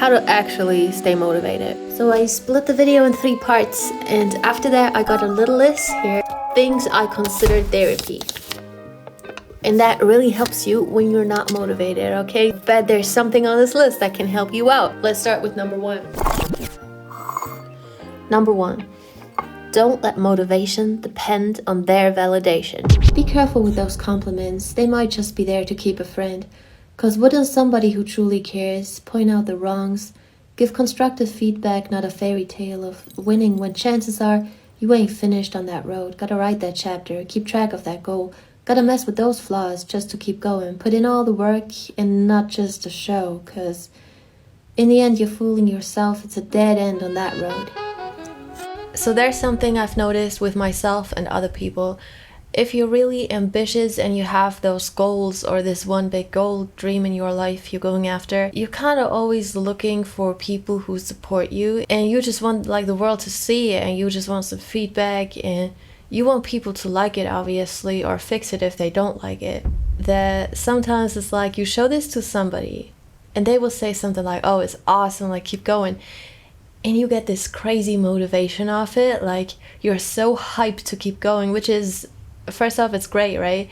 how to actually stay motivated. So I split the video in 3 parts, and after that I got a little list here, things I consider therapy. And that really helps you when you're not motivated, okay? But there's something on this list that can help you out. Let's start with number 1. Number 1. Don't let motivation depend on their validation. Be careful with those compliments. They might just be there to keep a friend. Cause wouldn't somebody who truly cares point out the wrongs, give constructive feedback, not a fairy tale of winning when chances are you ain't finished on that road. Gotta write that chapter, keep track of that goal. Gotta mess with those flaws just to keep going. Put in all the work and not just a show, cause in the end you're fooling yourself. It's a dead end on that road. So there's something I've noticed with myself and other people. If you're really ambitious and you have those goals or this one big goal, dream in your life you're going after, you're kind of always looking for people who support you, and you just want like the world to see it, and you just want some feedback, and you want people to like it obviously, or fix it if they don't like it. That sometimes it's like you show this to somebody and they will say something like, oh, it's awesome, like keep going. And you get this crazy motivation off it, like you're so hyped to keep going, which is, first off, it's great, right?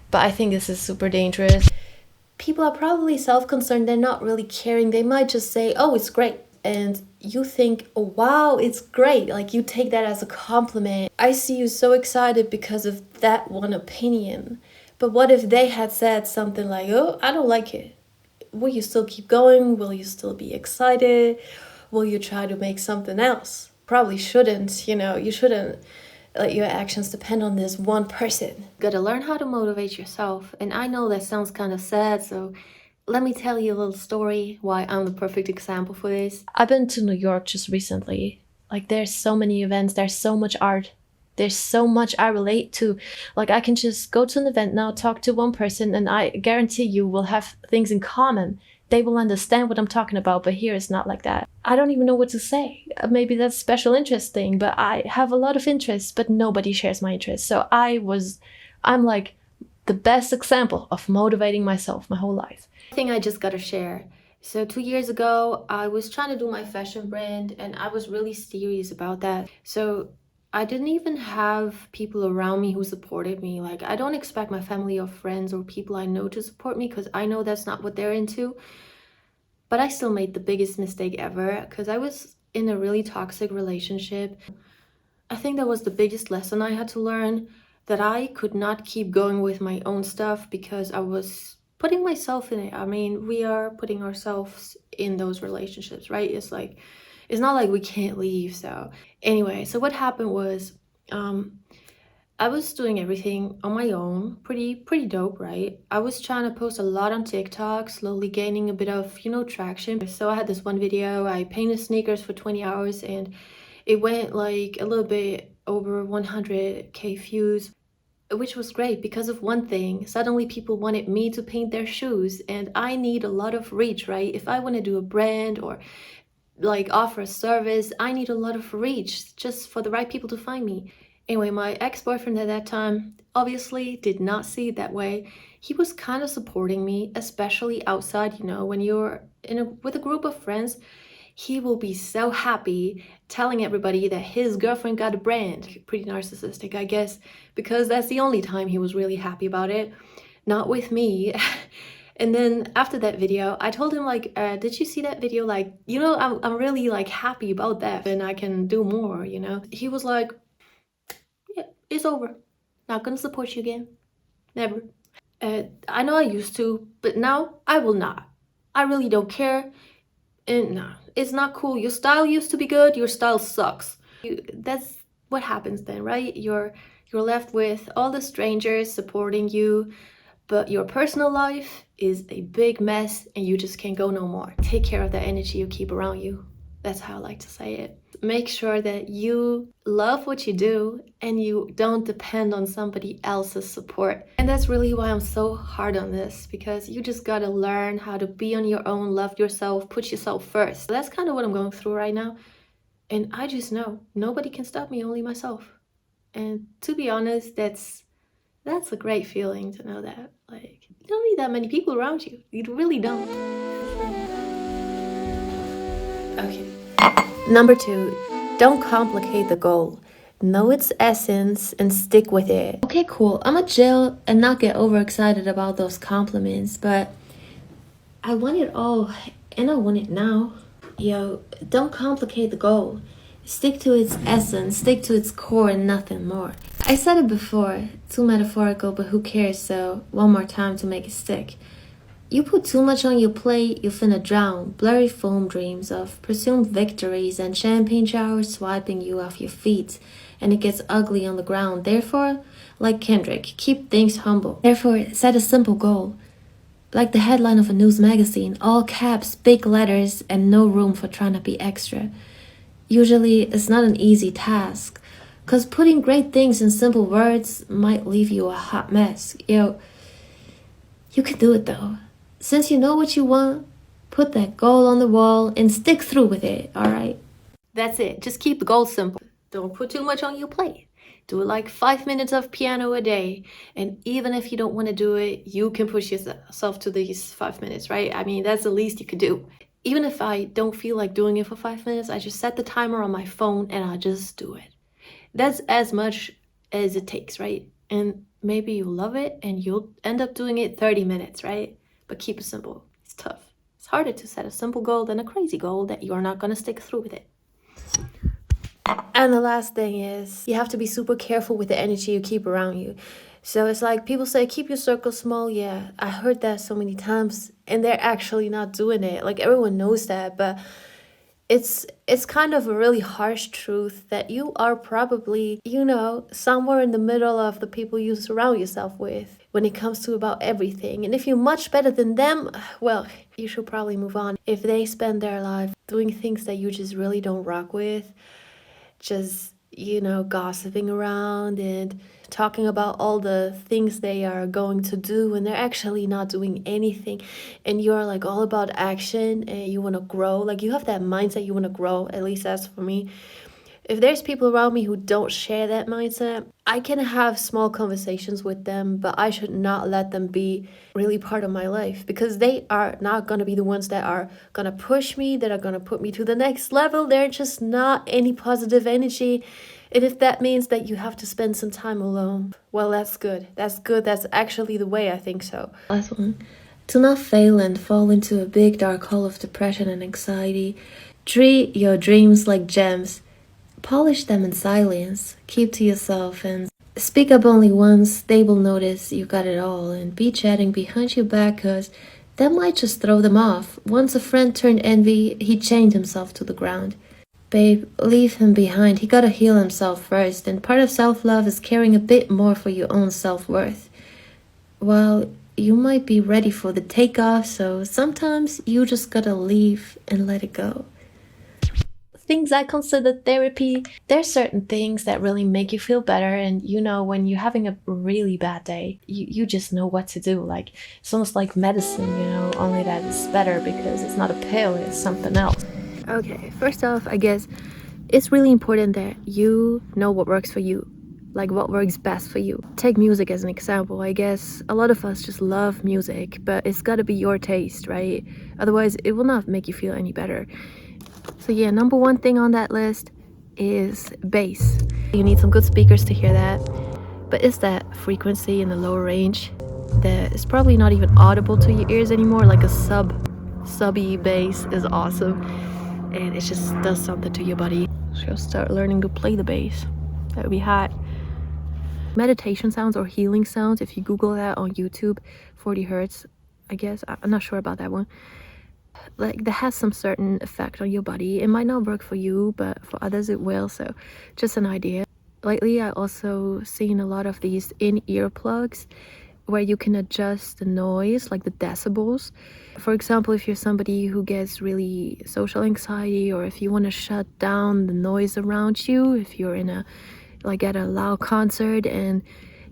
But I think this is super dangerous. People are probably self-concerned, they're not really caring. They might just say, oh, it's great. And you think, oh, wow, it's great. Like you take that as a compliment. I see you so excited because of that one opinion. But what if they had said something like, oh, I don't like it. Will you still keep going? Will you still be excited? Will you try to make something else? Probably shouldn't, you shouldn't let your actions depend on this one person. Gotta learn how to motivate yourself. And I know that sounds kind of sad, so let me tell you a little story why I'm the perfect example for this. I've been to New York just recently. Like there's so many events, there's so much art. There's so much I relate to. Like I can just go to an event now, talk to one person, and I guarantee you will have things in common. They will understand what I'm talking about, but here it's not like that. I don't even know what to say. Maybe that's special interest thing, but I have a lot of interests, but nobody shares my interests. So I'm like the best example of motivating myself my whole life. I think I just gotta share. So 2 years ago, I was trying to do my fashion brand, and I was really serious about that. So I didn't even have people around me who supported me. Like I don't expect my family or friends or people I know to support me, because I know that's not what they're into. But I still made the biggest mistake ever, because I was in a really toxic relationship. I think that was the biggest lesson I had to learn, that I could not keep going with my own stuff because I was putting myself in it. I mean, we are putting ourselves in those relationships, right? It's not like we can't leave. So anyway, so what happened was I was doing everything on my own, pretty dope, right? I was trying to post a lot on TikTok, slowly gaining a bit of, traction. So I had this one video, I painted sneakers for 20 hours and it went like a little bit over 100k views, which was great because of one thing. Suddenly people wanted me to paint their shoes, and I need a lot of reach, right? If I want to do a brand or like offer a service, I need a lot of reach just for the right people to find me. Anyway, my ex-boyfriend at that time obviously did not see it that way. He was kind of supporting me, especially outside, when you're with a group of friends. He will be so happy telling everybody that his girlfriend got a brand. Pretty narcissistic, I guess, because that's the only time he was really happy about it. Not with me. And then after that video, I told him like, did you see that video? Like, I'm really like happy about that and I can do more, He was like, yeah, it's over. Not gonna support you again. Never. I know I used to, but now I will not. I really don't care. And no, it's not cool. Your style used to be good. Your style sucks. That's what happens then, right? You're left with all the strangers supporting you, but your personal life is a big mess and you just can't go no more. Take care of that energy you keep around you. That's how I like to say it. Make sure that you love what you do and you don't depend on somebody else's support. And that's really why I'm so hard on this, because you just gotta learn how to be on your own, love yourself, put yourself first. So that's kind of what I'm going through right now. And I just know nobody can stop me, only myself. And to be honest, that's a great feeling to know that. Like, you don't need that many people around you. You really don't. Okay. Number 2, don't complicate the goal. Know its essence and stick with it. Okay, cool. I'ma chill and not get overexcited about those compliments, but I want it all and I want it now. Yo, don't complicate the goal. Stick to its essence, stick to its core and nothing more. I said it before, too metaphorical, but who cares, so one more time to make it stick. You put too much on your plate, you finna drown. Blurry foam dreams of presumed victories and champagne showers swiping you off your feet, and it gets ugly on the ground. Therefore, like Kendrick, keep things humble. Therefore, set a simple goal. Like the headline of a news magazine, all caps, big letters, and no room for trying to be extra. Usually, it's not an easy task, cause putting great things in simple words might leave you a hot mess. Yo, you can do it though. Since you know what you want, put that goal on the wall and stick through with it, alright? That's it. Just keep the goal simple. Don't put too much on your plate. Do it like 5 minutes of piano a day. And even if you don't want to do it, you can push yourself to these 5 minutes, right? I mean, that's the least you could do. Even if I don't feel like doing it for 5 minutes, I just set the timer on my phone and I just do it. That's as much as it takes, right? And maybe you'll love it and you'll end up doing it 30 minutes, right? But keep it simple. It's tough. It's harder to set a simple goal than a crazy goal that you're not going to stick through with it. And the last thing is, you have to be super careful with the energy you keep around you. So it's like people say, keep your circle small. Yeah, I heard that so many times, and they're actually not doing it. Like everyone knows that, but it's kind of a really harsh truth that you are probably, somewhere in the middle of the people you surround yourself with when it comes to about everything. And if you're much better than them, well, you should probably move on. If they spend their life doing things that you just really don't rock with, just, gossiping around and talking about all the things they are going to do and they're actually not doing anything, and you're like all about action and you want to grow, like you have that mindset, you want to grow, at least that's for me. If there's people around me who don't share that mindset, I can have small conversations with them, but I should not let them be really part of my life, because they are not going to be the ones that are going to push me, that are going to put me to the next level. They're just not any positive energy. And if that means that you have to spend some time alone, well, that's good. That's good. That's actually the way I think so. Last one. To not fail and fall into a big dark hole of depression and anxiety, treat your dreams like gems. Polish them in silence, keep to yourself, and speak up only once. They will notice you got it all, and be chatting behind your back, cause that might just throw them off. Once a friend turned envy, he chained himself to the ground. Babe, leave him behind. He gotta heal himself first, and part of self-love is caring a bit more for your own self-worth. Well, you might be ready for the takeoff, so sometimes you just gotta leave and let it go. Things I consider therapy. There's certain things that really make you feel better, and when you're having a really bad day, you just know what to do. Like it's almost like medicine, only that it's better because it's not a pill, it's something else. Okay, first off, I guess it's really important that you know what works for you, like what works best for you. Take music as an example. I guess a lot of us just love music, but it's got to be your taste, right? Otherwise it will not make you feel any better. So yeah, number one thing on that list is bass. You need some good speakers to hear that, but it's that frequency in the lower range that is probably not even audible to your ears anymore. Like a subby bass is awesome, and it just does something to your body. So start learning to play the bass. That would be hot. Meditation sounds or healing sounds, if you Google that on YouTube, 40 hertz, I guess. I'm not sure about that one. Like that has some certain effect on your body. It might not work for you, but for others it will. So just an idea. Lately I also seen a lot of these in-ear plugs where you can adjust the noise, like the decibels. For example, if you're somebody who gets really social anxiety, or if you want to shut down the noise around you, if you're in at a loud concert and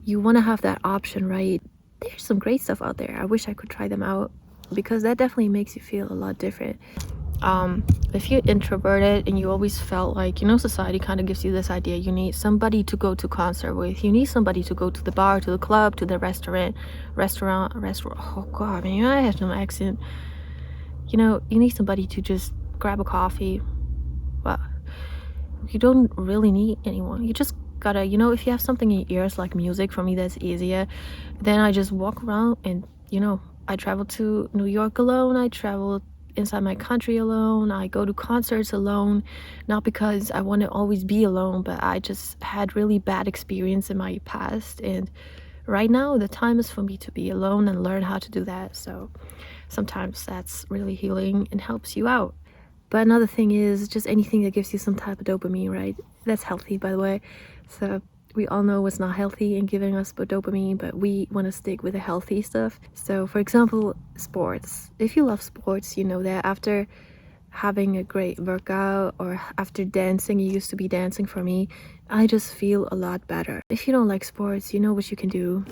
you want to have that option, right? There's some great stuff out there. I wish I could try them out, because that definitely makes you feel a lot different. If you're introverted and you always felt like, society kind of gives you this idea, you need somebody to go to concert with, you need somebody to go to the bar, to the club, to the restaurant, oh god, man, I have some accent. You need somebody to just grab a coffee. Well, you don't really need anyone. You just gotta, you know, if you have something in your ears like music, for me that's easier. Then I just walk around and, you know, I travel to New York alone. I travel inside my country alone. I go to concerts alone, not because I want to always be alone, but I just had really bad experience in my past, and right now the time is for me to be alone and learn how to do that. So sometimes that's really healing and helps you out. But another thing is just anything that gives you some type of dopamine, right? That's healthy, by the way. So we all know what's not healthy in giving us dopamine, but we want to stick with the healthy stuff. So for example, sports. If you love sports, you know that after having a great workout or after dancing, you used to be dancing for me, I just feel a lot better. If you don't like sports, you know what you can do.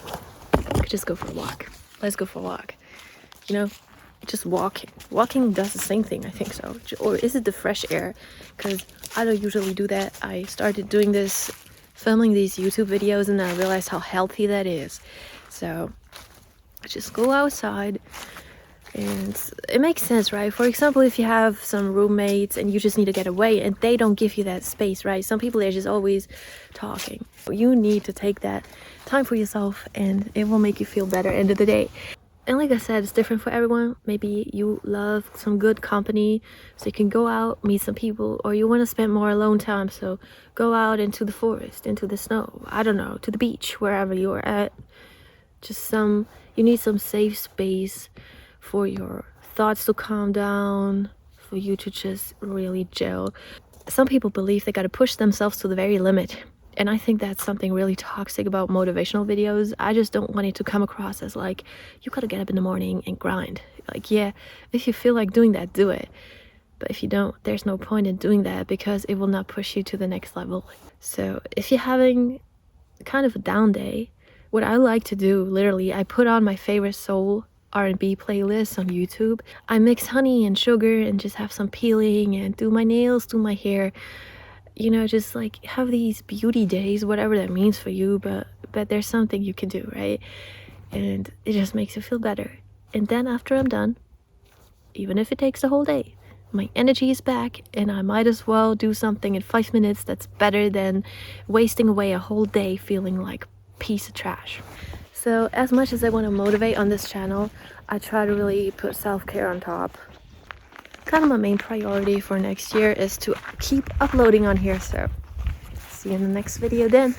You could just go for a walk. Let's go for a walk. You know, just walking does the same thing, I think so. Or is it the fresh air? Because I don't usually do that. I started doing this, filming these YouTube videos, and I realized how healthy that is. So just go outside, and it makes sense, right? For example, if you have some roommates and you just need to get away and they don't give you that space, right? Some people are just always talking. You need to take that time for yourself, and it will make you feel better end of the day. And like I said, it's different for everyone. Maybe you love some good company, so you can go out, meet some people, or you want to spend more alone time, so go out into the forest, into the snow, I don't know, to the beach, wherever you're at. You need some safe space for your thoughts to calm down, for you to just really gel. Some people believe they got to push themselves to the very limit. And I think that's something really toxic about motivational videos. I just don't want it to come across as like, you gotta get up in the morning and grind. Like, yeah, if you feel like doing that, do it. But if you don't, there's no point in doing that because it will not push you to the next level. So if you're having kind of a down day, what I like to do, literally, I put on my favorite soul R&B playlist on YouTube. I mix honey and sugar and just have some peeling and do my nails, do my hair. You know, just like have these beauty days, whatever that means for you, but there's something you can do, right? And it just makes you feel better. And then after I'm done, even if it takes the whole day, my energy is back, and I might as well do something in 5 minutes that's better than wasting away a whole day feeling like a piece of trash. So as much as I want to motivate on this channel, I try to really put self-care on top. Kind of my main priority for next year is to keep uploading on here, so see you in the next video then.